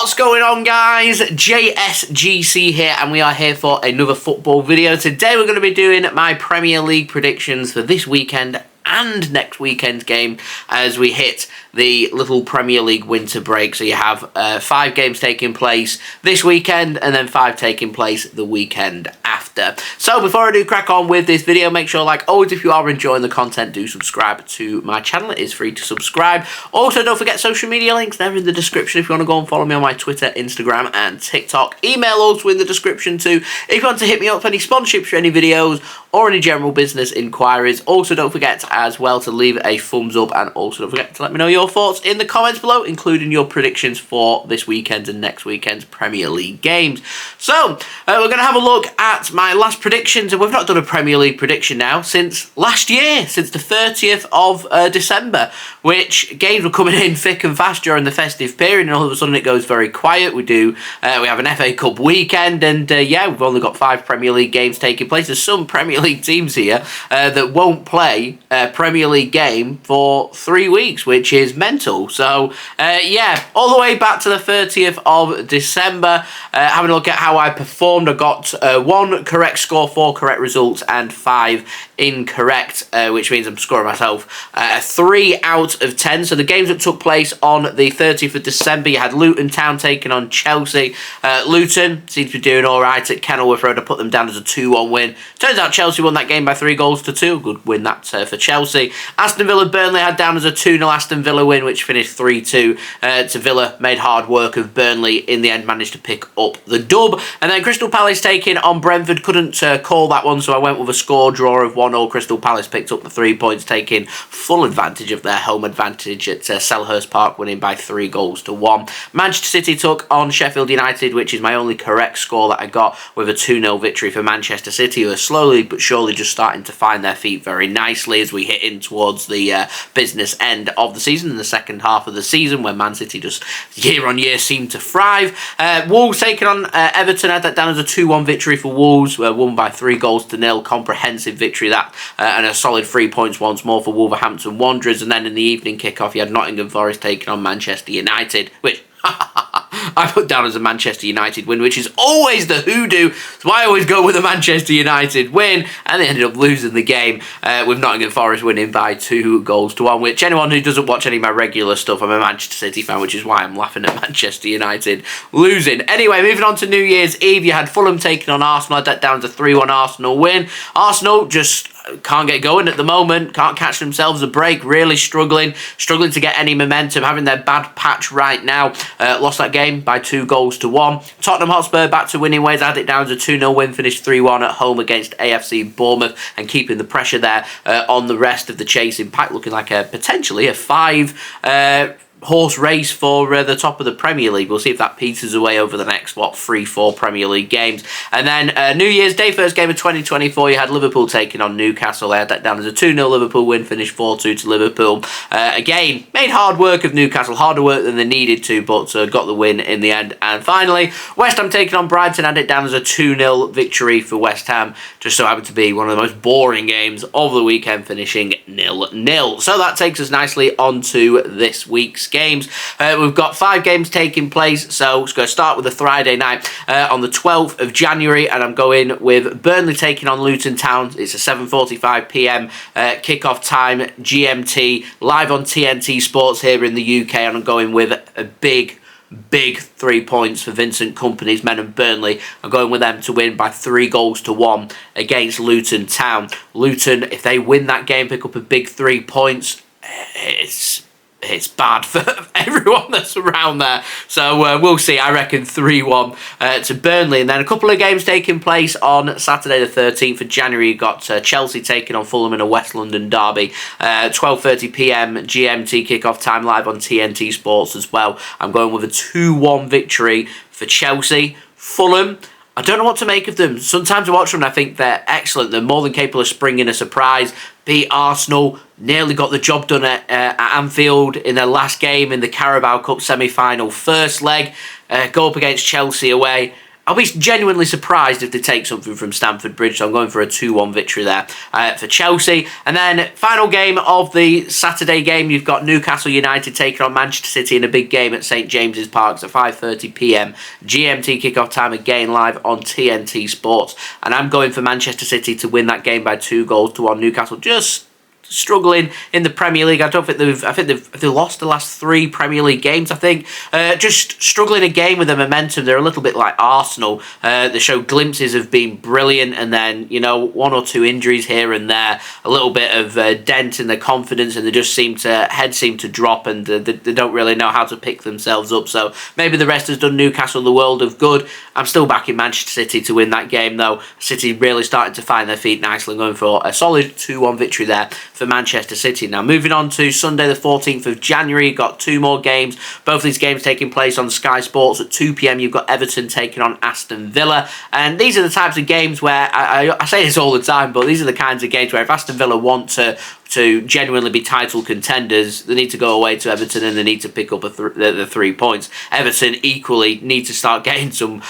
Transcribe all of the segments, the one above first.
What's going on, guys? JSGC here, and we are here for another football video. Today we're going to be doing my Premier League predictions for this weekend and next weekend's game as we hit the little Premier League winter break. So you have 5 games taking place this weekend and then 5 taking place the weekend after. So before I do crack on with this video, make sure, like always, if you are enjoying the content, do subscribe to my channel. It is free to subscribe. Also, don't forget social media links. They're in the description if you want to go and follow me on my Twitter, Instagram and TikTok. Email also in the description too if you want to hit me up for any sponsorships for any videos or any general business inquiries. Also, don't forget as well to leave a thumbs up, and also don't forget to let me know your thoughts in the comments below, including your predictions for this weekend and next weekend's Premier League games. So we're going to have a look at my last predictions, and we've not done a Premier League prediction now since last year, since the 30th of December, which games were coming in thick and fast during the festive period, and all of a sudden it goes very quiet. We have an FA Cup weekend, and yeah, we've only got 5 Premier League games taking place. There's some Premier League teams here that won't play Premier League game for 3 weeks, which is mental. So yeah, all the way back to the 30th of December, having a look at how I performed. I got 1 correct score, 4 correct results and 5 incorrect, which means I'm scoring myself 3 out of 10. So the games that took place on the 30th of December, you had Luton Town taking on Chelsea. Luton seems to be doing alright at Kenilworth Road. I put them down as a 2-1 win. Turns out Chelsea won that game by 3-2. Good win that for Chelsea. Aston Villa Burnley had down as a 2-0 Aston Villa win, which finished 3-2 to Villa. Made hard work of Burnley. In the end, managed to pick up the dub. And then Crystal Palace taking on Brentford. Couldn't call that one, so I went with a score draw of 1-0. Crystal Palace picked up the 3 points, taking full advantage of their home advantage at Selhurst Park, winning by 3-1. Manchester City took on Sheffield United, which is my only correct score that I got, with a 2-0 victory for Manchester City, who are slowly but surely just starting to find their feet very nicely as we hit in towards the business end of the season, in the second half of the season, where Man City just year on year seem to thrive. Wolves taking on Everton, had that down as a 2-1 victory for Wolves, won by 3-0. Comprehensive victory that, and a solid 3 points once more for Wolverhampton Wanderers. And then in the evening kickoff, you had Nottingham Forest taking on Manchester United, which I put down as a Manchester United win, which is always the hoodoo. So I always go with a Manchester United win, and they ended up losing the game with Nottingham Forest winning by 2-1. Which, anyone who doesn't watch any of my regular stuff, I'm a Manchester City fan, which is why I'm laughing at Manchester United losing. Anyway, moving on to New Year's Eve, you had Fulham taking on Arsenal. I had that down as a 3-1 Arsenal win. Arsenal just can't get going at the moment, can't catch themselves a break, really struggling to get any momentum, having their bad patch right now. Lost that game by 2-1. Tottenham Hotspur back to winning ways. I had it down as a 2-0 win, finished 3-1 at home against AFC Bournemouth, and keeping the pressure there on the rest of the chasing pack, looking like potentially a 5 horse race for the top of the Premier League. We'll see if that peters away over the next 3-4 Premier League games. And then New Year's Day, first game of 2024, you had Liverpool taking on Newcastle. They had that down as a 2-0 Liverpool win, finished 4-2 to Liverpool. Again, made hard work of Newcastle, harder work than they needed to, but got the win in the end. And finally, West Ham taking on Brighton, had it down as a 2-0 victory for West Ham. Just so happened to be one of the most boring games of the weekend, finishing 0-0. So that takes us nicely onto this week's games. We've got 5 games taking place, so it's going to start with a Friday night on the 12th of January, and I'm going with Burnley taking on Luton Town. It's a 7:45 p.m. Kickoff time, GMT, live on TNT Sports here in the UK, and I'm going with a big 3 points for Vincent Kompany's men, and Burnley. I'm going with them to win by 3-1 against Luton Town. Luton, if they win that game, pick up a big 3 points, it's bad for everyone that's around there. So we'll see. I reckon 3-1 to Burnley. And then a couple of games taking place on Saturday the 13th of January. You've got Chelsea taking on Fulham in a West London derby. 12:30 p.m. GMT kickoff time, live on TNT Sports as well. I'm going with a 2-1 victory for Chelsea. Fulham, I don't know what to make of them. Sometimes I watch them and I think they're excellent. They're more than capable of springing a surprise. Beat Arsenal, nearly got the job done at Anfield in their last game in the Carabao Cup semi-final. First leg, go up against Chelsea away, I'll be genuinely surprised if they take something from Stamford Bridge, so I'm going for a 2-1 victory there for Chelsea. And then final game of the Saturday game, you've got Newcastle United taking on Manchester City in a big game at St James's Park. It's a 5:30 p.m. GMT kickoff time, again live on TNT Sports. And I'm going for Manchester City to win that game by 2-1. Newcastle just struggling in the Premier League. I think they've lost the last 3 Premier League games. I think just struggling again with the momentum. They're a little bit like Arsenal. They show glimpses of being brilliant, and then 1 or 2 injuries here and there, a little bit of dent in their confidence, and they just seem to drop, and they don't really know how to pick themselves up. So maybe the rest has done Newcastle the world of good. I'm still backing Manchester City to win that game though. City really starting to find their feet nicely, going for a solid 2-1 victory there for Manchester City. Now moving on to Sunday the 14th of January, you've got 2 more games. Both these games taking place on Sky Sports at 2 p.m. You've got Everton taking on Aston Villa, and these are the types of games where I say this all the time, but these are the kinds of games where if Aston Villa want to genuinely be title contenders, they need to go away to Everton and they need to pick up the 3 points. Everton equally need to start getting some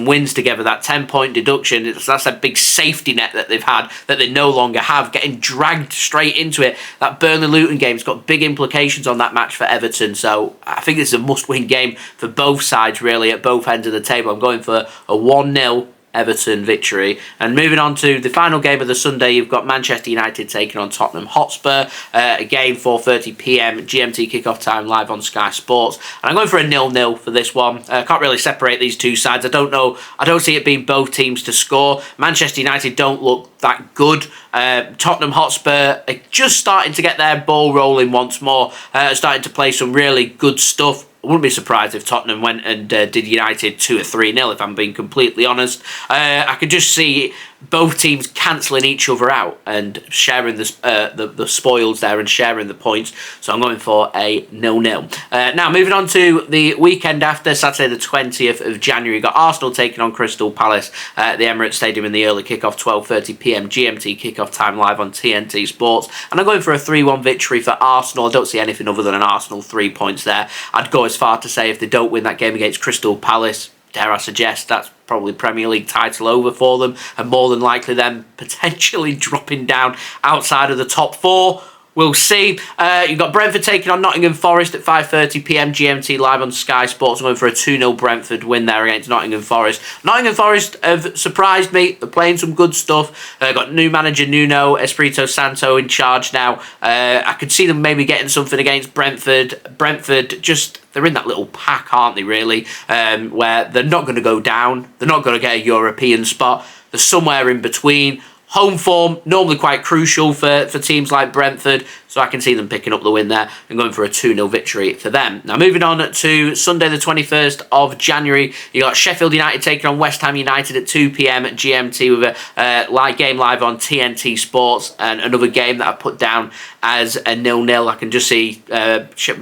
wins together. That 10-point deduction, that's a big safety net that they've had that they no longer have, getting dragged straight into it. That Burnley Luton game's got big implications on that match for Everton, so I think this is a must-win game for both sides really at both ends of the table. I'm going for a 1-0 Everton victory. And moving on to the final game of the Sunday, you've got Manchester United taking on Tottenham Hotspur. Again, 4:30 p.m. GMT kickoff time live on Sky Sports. And I'm going for a 0-0 for this one. Can't really separate these two sides. I don't see it being both teams to score. Manchester United don't look that good. Tottenham Hotspur are just starting to get their ball rolling once more. Starting to play some really good stuff. I wouldn't be surprised if Tottenham went and did United 2 or 3-0, if I'm being completely honest. I could just see both teams cancelling each other out and sharing the spoils there and sharing the points. So I'm going for a 0-0. Now, moving on to the weekend after, Saturday the 20th of January, you've got Arsenal taking on Crystal Palace at the Emirates Stadium in the early kickoff, 12:30 p.m. GMT kickoff time live on TNT Sports. And I'm going for a 3-1 victory for Arsenal. I don't see anything other than an Arsenal 3 points there. I'd go as far to say if they don't win that game against Crystal Palace, dare I suggest, that's probably Premier League title over for them, and more than likely them potentially dropping down outside of the top 4. We'll see. You've got Brentford taking on Nottingham Forest at 5:30 p.m. GMT live on Sky Sports. I'm going for a 2-0 Brentford win there against Nottingham Forest. Nottingham Forest have surprised me. They're playing some good stuff. Got new manager Nuno Espirito Santo in charge now. I could see them maybe getting something against Brentford. Brentford just... they're in that little pack, aren't they, really, where they're not going to go down. They're not going to get a European spot. They're somewhere in between. Home form, normally quite crucial for teams like Brentford, so I can see them picking up the win there and going for a 2-0 victory for them. Now, moving on to Sunday the 21st of January, you got Sheffield United taking on West Ham United at 2 p.m. at GMT with a live game live on TNT Sports, and another game that I put down as a 0-0. I can just see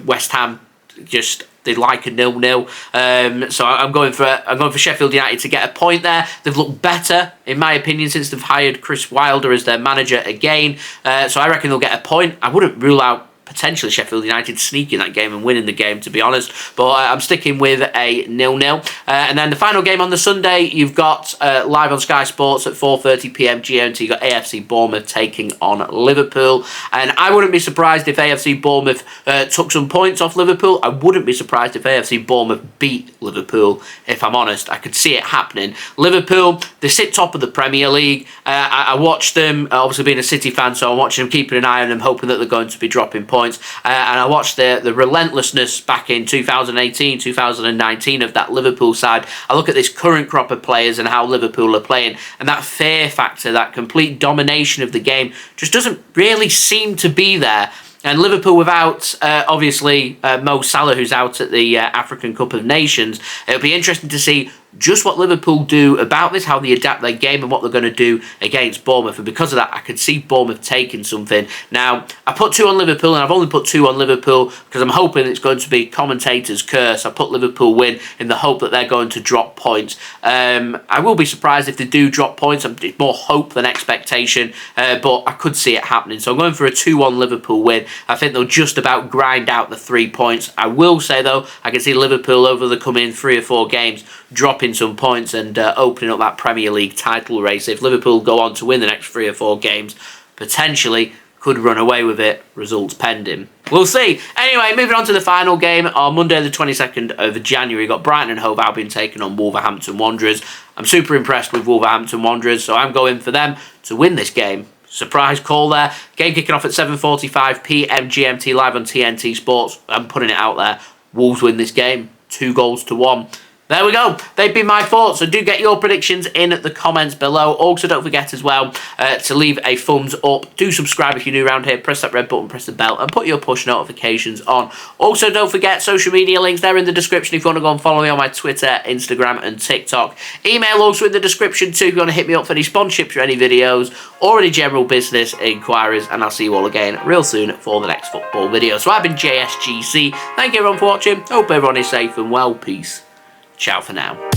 West Ham just... they'd like a 0-0. So I'm going for Sheffield United to get a point there. They've looked better, in my opinion, since they've hired Chris Wilder as their manager again. So I reckon they'll get a point. I wouldn't rule out potentially Sheffield United sneaking that game and winning the game, to be honest. But I'm sticking with a 0-0. And then the final game on the Sunday, you've got live on Sky Sports at 4:30 p.m. GMT. You've got AFC Bournemouth taking on Liverpool. And I wouldn't be surprised if AFC Bournemouth took some points off Liverpool. I wouldn't be surprised if AFC Bournemouth beat Liverpool, if I'm honest. I could see it happening. Liverpool, they sit top of the Premier League. I watched them, obviously being a City fan, so I'm watching them, keeping an eye on them, hoping that they're going to be dropping points. And I watched the relentlessness back in 2018, 2019 of that Liverpool side. I look at this current crop of players and how Liverpool are playing, and that fear factor, that complete domination of the game just doesn't really seem to be there. And Liverpool without, obviously, Mo Salah, who's out at the African Cup of Nations, it'll be interesting to see just what Liverpool do about this, how they adapt their game and what they're going to do against Bournemouth. And because of that, I could see Bournemouth taking something. Now, I put 2 on Liverpool, and I've only put 2 on Liverpool because I'm hoping it's going to be commentator's curse. I put Liverpool win in the hope that they're going to drop points. I will be surprised if they do drop points. It's more hope than expectation, but I could see it happening. So I'm going for a 2-1 Liverpool win. I think they'll just about grind out the 3 points. I will say, though, I can see Liverpool over the coming 3 or 4 games dropping dropping some points and opening up that Premier League title race. If Liverpool go on to win the next 3 or 4 games, potentially could run away with it, results pending. We'll see. Anyway, moving on to the final game on Monday the 22nd of January. We've got Brighton and Hove Albion taking on Wolverhampton Wanderers. I'm super impressed with Wolverhampton Wanderers, so I'm going for them to win this game. Surprise call there. Game kicking off at 7:45pm GMT live on TNT Sports. I'm putting it out there. Wolves win this game, 2-1. There we go. They've been my thoughts. So do get your predictions in the comments below. Also, don't forget as well to leave a thumbs up. Do subscribe if you're new around here. Press that red button, press the bell, and put your push notifications on. Also, don't forget social media links. They're in the description if you want to go and follow me on my Twitter, Instagram, and TikTok. Email also in the description too if you want to hit me up for any sponsorships or any videos or any general business inquiries. And I'll see you all again real soon for the next football video. So I've been JSGC. Thank you everyone for watching. Hope everyone is safe and well. Peace. Ciao for now.